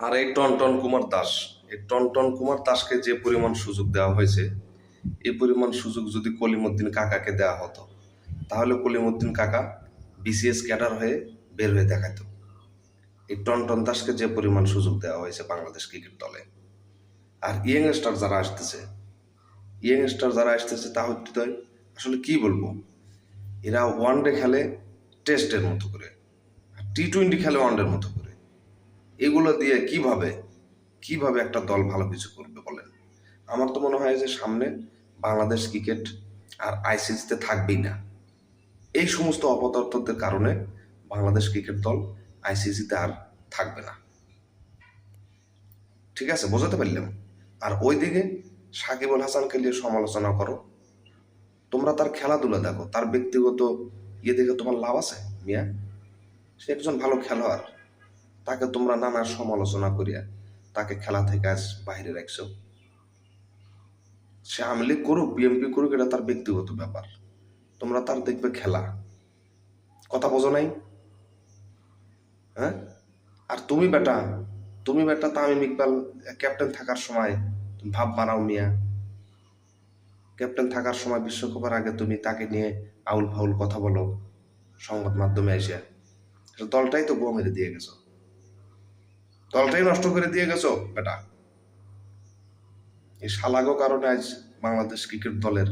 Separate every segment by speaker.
Speaker 1: আর এই টনটন কুমার দাস, এই টনটন কুমার দাসকে যে পরিমাণ সুযোগ দেওয়া হয়েছে, এই পরিমাণ সুযোগ যদি কলিমুদ্দিন কাকাকে দেওয়া হতো, তাহলে কলিমুদ্দিন কাকা বিসিএস ক্যাডার হয়ে বের হয়ে দেখাতো। এই টনটন দাসকে যে পরিমাণ সুযোগ দেওয়া হয়েছে বাংলাদেশ ক্রিকেট দলে। আর ইয়ংস্টার যারা আসতেছে তা হচ্ছে আসলে কি বলবো, এরা ওয়ানডে খেলে টেস্টের মতো করে, টি-20 খেলে ওয়ানডের মতো করে। এগুলো দিয়ে কিভাবে একটা দল ভালো কিছু করবে বলেন? আমার তো মনে হয় যে সামনে বাংলাদেশ ক্রিকেট আর আইসিসিতে থাকবেই না। এই সমস্ত অপদার্থদের কারণে বাংলাদেশ ক্রিকেট দল আইসিসিতে আর থাকবে না। ঠিক আছে, বোঝাতে পারলাম? আর ওইদিকে সাকিব আল হাসানকে নিয়ে সমালোচনা করো, তোমরা তার খেলাধুলা দেখো, তার ব্যক্তিগত দেখে তোমার লাভ আছে মিয়া? সে একজন ভালো খেলোয়াড়, তাকে তোমরা নানা সমালোচনা করিয়া তাকে খেলা থেকে আজ বাইরে রাখছো। সে আওয়ামী লীগ করুক, বিএনপি করুক, এটা তার ব্যক্তিগত ব্যাপার। তোমরা তার দেখবে খেলা, কথা বোঝো নাই? হ্যাঁ? আর তুমি বেটা তামিম ইকবাল ক্যাপ্টেন থাকার সময় ভাব বানাও মিয়া। ক্যাপ্টেন থাকার সময় বিশ্বকাপের আগে তুমি তাকে নিয়ে আউল ফাউল কথা বলো সংবাদ মাধ্যমে এসে। দলটাই তো বোমা মেরে দিয়ে গেছো, দলটাই নষ্ট করে দিয়ে গেছো বেটা। এই শালাগো কারণে আজ বাংলাদেশ ক্রিকেট দলের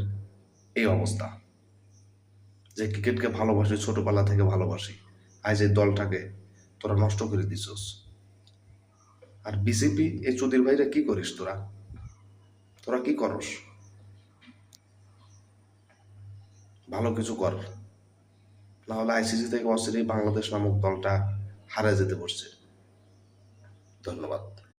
Speaker 1: এই অবস্থা। যে ক্রিকেটকে ভালোবাসি, ছোটবেলা থেকে ভালোবাসি, আজ এই দলটাকে তোরা নষ্ট করে দিছস। আর বিসিপি এই চুদির ভাইরা কি করিস তোরা কি করস? ভালো কিছু কর, না হলে আইসিসি থেকে অচিরেই বাংলাদেশ নামক দলটা হারিয়ে যেতে বসছে। ধন্যবাদ।